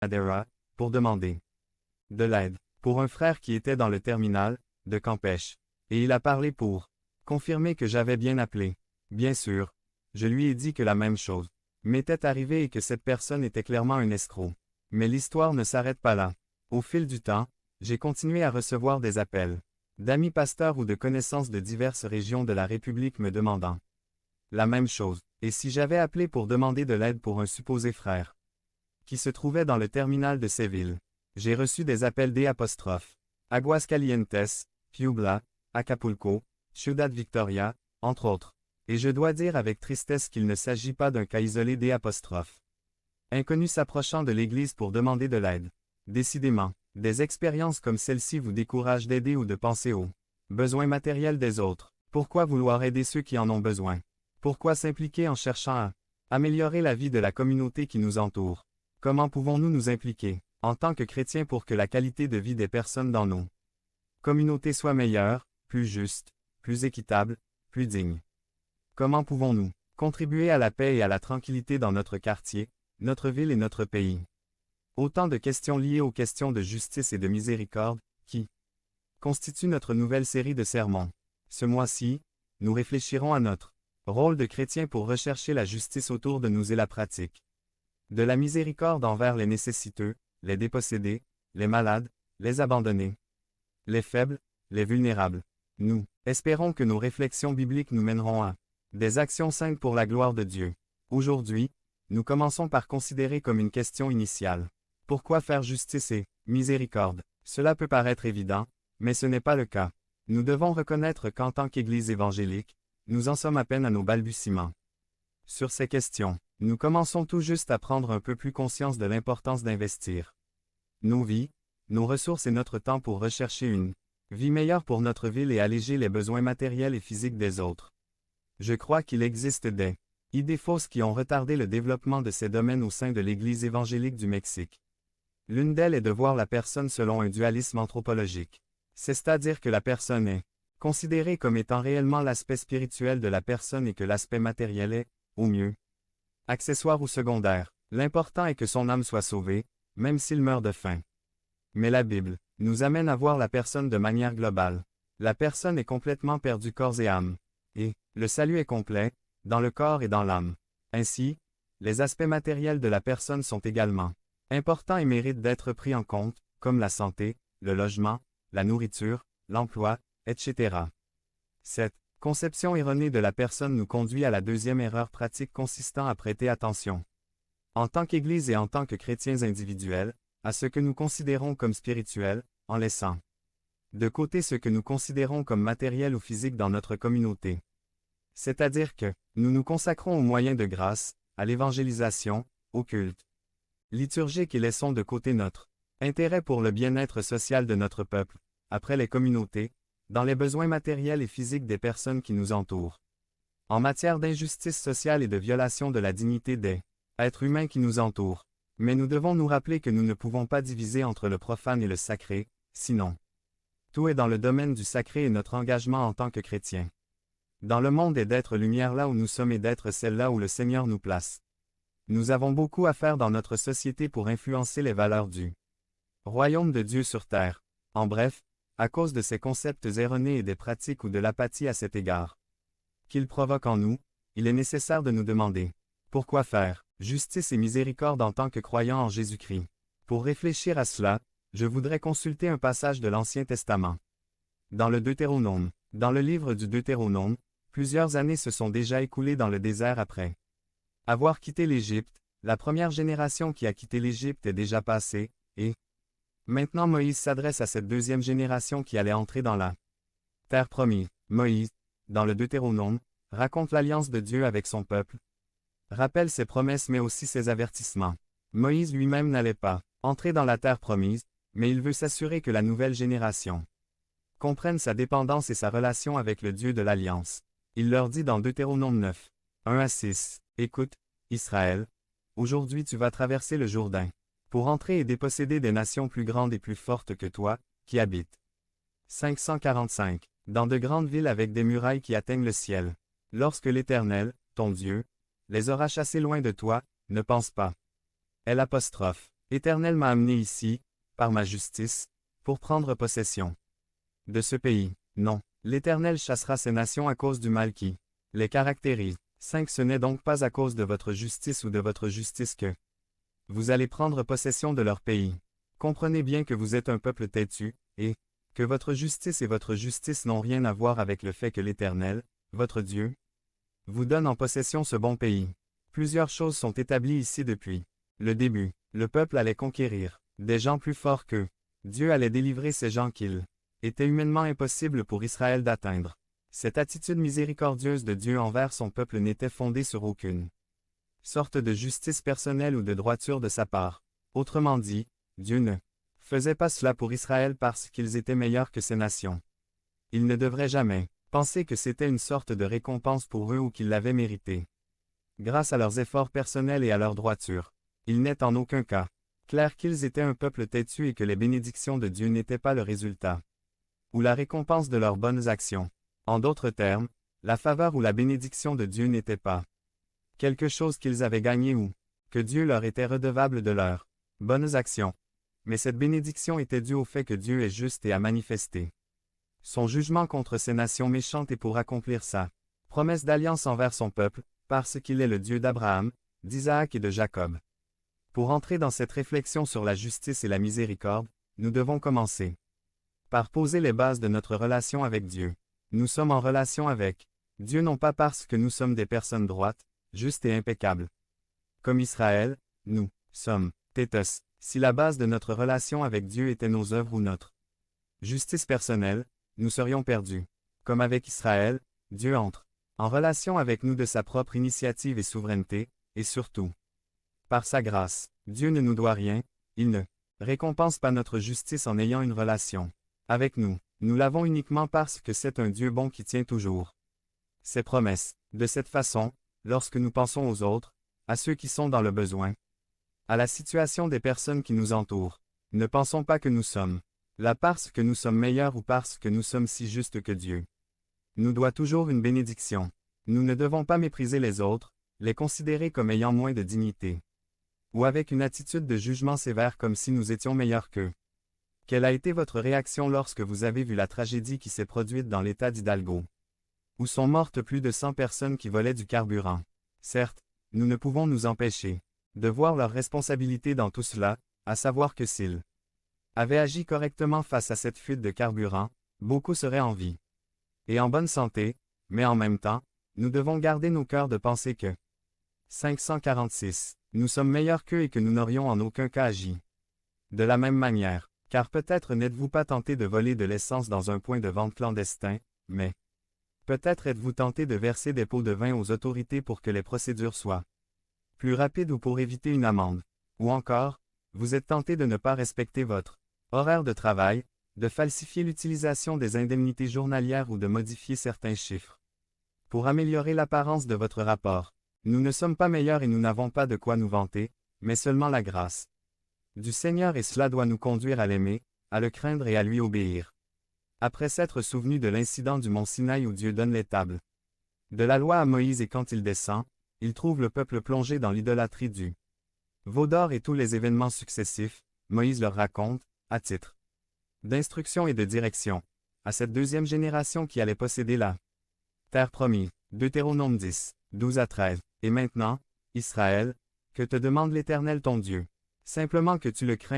Madeira, pour demander de l'aide pour un frère qui était dans le terminal de Campeche. Et il a parlé pour confirmer que j'avais bien appelé. Bien sûr, je lui ai dit que la même chose m'était arrivée et que cette personne était clairement un escroc. Mais l'histoire ne s'arrête pas là. Au fil du temps, j'ai continué à recevoir des appels d'amis pasteurs ou de connaissances de diverses régions de la République me demandant la même chose. Et si j'avais appelé pour demander de l'aide pour un supposé frère qui se trouvait dans le terminal de ces villes. J'ai reçu des appels Aguascalientes, Puebla, Acapulco, Ciudad Victoria, entre autres. Et je dois dire avec tristesse qu'il ne s'agit pas d'un cas isolé inconnus s'approchant de l'Église pour demander de l'aide. Décidément, des expériences comme celle-ci vous découragent d'aider ou de penser aux besoins matériels des autres. Pourquoi vouloir aider ceux qui en ont besoin? Pourquoi s'impliquer en cherchant à améliorer la vie de la communauté qui nous entoure? Comment pouvons-nous nous impliquer, en tant que chrétiens, pour que la qualité de vie des personnes dans nos communautés soit meilleure, plus juste, plus équitable, plus digne? Comment pouvons-nous contribuer à la paix et à la tranquillité dans notre quartier, notre ville et notre pays? Autant de questions liées aux questions de justice et de miséricorde, qui constituent notre nouvelle série de sermons. Ce mois-ci, nous réfléchirons à notre rôle de chrétien pour rechercher la justice autour de nous et la pratique de la miséricorde envers les nécessiteux, les dépossédés, les malades, les abandonnés, les faibles, les vulnérables. Nous espérons que nos réflexions bibliques nous mèneront à des actions saintes pour la gloire de Dieu. Aujourd'hui, nous commençons par considérer comme une question initiale. Pourquoi faire justice et miséricorde? Cela peut paraître évident, mais ce n'est pas le cas. Nous devons reconnaître qu'en tant qu'Église évangélique, nous en sommes à peine à nos balbutiements. Sur ces questions, nous commençons tout juste à prendre un peu plus conscience de l'importance d'investir nos vies, nos ressources et notre temps pour rechercher une vie meilleure pour notre ville et alléger les besoins matériels et physiques des autres. Je crois qu'il existe des idées fausses qui ont retardé le développement de ces domaines au sein de l'Église évangélique du Mexique. L'une d'elles est de voir la personne selon un dualisme anthropologique. C'est-à-dire que la personne est considérée comme étant réellement l'aspect spirituel de la personne et que l'aspect matériel est, au mieux, accessoire ou secondaire. L'important est que son âme soit sauvée, même s'il meurt de faim. Mais la Bible nous amène à voir la personne de manière globale. La personne est complètement perdue corps et âme. Et le salut est complet, dans le corps et dans l'âme. Ainsi, les aspects matériels de la personne sont également importants et méritent d'être pris en compte, comme la santé, le logement, la nourriture, l'emploi, etc. Cette conception erronée de la personne nous conduit à la deuxième erreur pratique consistant à prêter attention, en tant qu'Église et en tant que chrétiens individuels, à ce que nous considérons comme spirituel, en laissant de côté ce que nous considérons comme matériel ou physique dans notre communauté. C'est-à-dire que nous nous consacrons aux moyens de grâce, à l'évangélisation, au culte liturgique et laissons de côté notre intérêt pour le bien-être social de notre peuple, après les communautés, dans les besoins matériels et physiques des personnes qui nous entourent. En matière d'injustice sociale et de violation de la dignité des êtres humains qui nous entourent. Mais nous devons nous rappeler que nous ne pouvons pas diviser entre le profane et le sacré, sinon tout est dans le domaine du sacré et notre engagement en tant que chrétiens. Dans le monde est d'être lumière là où nous sommes et d'être celle là où le Seigneur nous place. Nous avons beaucoup à faire dans notre société pour influencer les valeurs du royaume de Dieu sur terre. En bref, à cause de ces concepts erronés et des pratiques ou de l'apathie à cet égard qu'ils provoquent en nous, il est nécessaire de nous demander pourquoi faire justice et miséricorde en tant que croyants en Jésus-Christ. Pour réfléchir à cela, je voudrais consulter un passage de l'Ancien Testament. Dans le Deutéronome, dans le livre du Deutéronome, plusieurs années se sont déjà écoulées dans le désert après avoir quitté l'Égypte. La première génération qui a quitté l'Égypte est déjà passée, et maintenant Moïse s'adresse à cette deuxième génération qui allait entrer dans la terre promise. Moïse, dans le Deutéronome, raconte l'alliance de Dieu avec son peuple, rappelle ses promesses mais aussi ses avertissements. Moïse lui-même n'allait pas entrer dans la terre promise, mais il veut s'assurer que la nouvelle génération comprenne sa dépendance et sa relation avec le Dieu de l'Alliance. Il leur dit dans Deutéronome 9, 1-6, « Écoute, Israël, aujourd'hui tu vas traverser le Jourdain, pour entrer et déposséder des nations plus grandes et plus fortes que toi, qui habitent 545, dans de grandes villes avec des murailles qui atteignent le ciel. Lorsque l'Éternel, ton Dieu, les aura chassés loin de toi, ne pense pas. L'Éternel m'a amené ici, par ma justice, pour prendre possession de ce pays. Non, l'Éternel chassera ces nations à cause du mal qui les caractérise. 5. Ce n'est donc pas à cause de votre justice ou de votre justice que vous allez prendre possession de leur pays. Comprenez bien que vous êtes un peuple têtu, et que votre justice et votre justice n'ont rien à voir avec le fait que l'Éternel, votre Dieu, vous donne en possession ce bon pays. Plusieurs choses sont établies ici depuis le début. Le peuple allait conquérir des gens plus forts qu'eux. Dieu allait délivrer ces gens qu'il était humainement impossible pour Israël d'atteindre. Cette attitude miséricordieuse de Dieu envers son peuple n'était fondée sur aucune sorte de justice personnelle ou de droiture de sa part. Autrement dit, Dieu ne faisait pas cela pour Israël parce qu'ils étaient meilleurs que ces nations. Il ne devrait jamais penser que c'était une sorte de récompense pour eux ou qu'ils l'avaient mérité. Grâce à leurs efforts personnels et à leur droiture, il n'est en aucun cas clair qu'ils étaient un peuple têtu et que les bénédictions de Dieu n'étaient pas le résultat ou la récompense de leurs bonnes actions. En d'autres termes, la faveur ou la bénédiction de Dieu n'était pas quelque chose qu'ils avaient gagné ou que Dieu leur était redevable de leurs bonnes actions. Mais cette bénédiction était due au fait que Dieu est juste et a manifesté son jugement contre ces nations méchantes et pour accomplir sa promesse d'alliance envers son peuple, parce qu'il est le Dieu d'Abraham, d'Isaac et de Jacob. Pour entrer dans cette réflexion sur la justice et la miséricorde, nous devons commencer par poser les bases de notre relation avec Dieu. Nous sommes en relation avec Dieu non pas parce que nous sommes des personnes droites, justes et impeccables. Comme Israël, nous sommes tétos. Si la base de notre relation avec Dieu était nos œuvres ou notre justice personnelle, nous serions perdus. Comme avec Israël, Dieu entre en relation avec nous de sa propre initiative et souveraineté, et surtout, par sa grâce. Dieu ne nous doit rien, il ne récompense pas notre justice en ayant une relation avec nous. Nous l'avons uniquement parce que c'est un Dieu bon qui tient toujours ses promesses. De cette façon, lorsque nous pensons aux autres, à ceux qui sont dans le besoin, à la situation des personnes qui nous entourent, ne pensons pas que nous sommes là parce que nous sommes meilleurs ou parce que nous sommes si justes que Dieu nous doit toujours une bénédiction. Nous ne devons pas mépriser les autres, les considérer comme ayant moins de dignité, ou avec une attitude de jugement sévère comme si nous étions meilleurs qu'eux. Quelle a été votre réaction lorsque vous avez vu la tragédie qui s'est produite dans l'État d'Hidalgo, où sont mortes plus de 100 personnes qui volaient du carburant? Certes, nous ne pouvons nous empêcher de voir leur responsabilité dans tout cela, à savoir que s'ils avaient agi correctement face à cette fuite de carburant, beaucoup seraient en vie et en bonne santé, mais en même temps, nous devons garder nos cœurs de penser que 546, nous sommes meilleurs qu'eux et que nous n'aurions en aucun cas agi de la même manière, car peut-être n'êtes-vous pas tenté de voler de l'essence dans un point de vente clandestin, mais peut-être êtes-vous tenté de verser des pots de vin aux autorités pour que les procédures soient plus rapides ou pour éviter une amende. Ou encore, vous êtes tenté de ne pas respecter votre horaire de travail, de falsifier l'utilisation des indemnités journalières ou de modifier certains chiffres pour améliorer l'apparence de votre rapport. Nous ne sommes pas meilleurs et nous n'avons pas de quoi nous vanter, mais seulement la grâce du Seigneur et cela doit nous conduire à l'aimer, à le craindre et à lui obéir. Après s'être souvenu de l'incident du mont Sinaï où Dieu donne les tables de la loi à Moïse et quand il descend, il trouve le peuple plongé dans l'idolâtrie du veau d'or et tous les événements successifs, Moïse leur raconte, à titre d'instruction et de direction, à cette deuxième génération qui allait posséder la terre promise. Deutéronome 10, 12 à 13. Et maintenant, Israël, que te demande l'Éternel ton Dieu? Simplement que tu le crains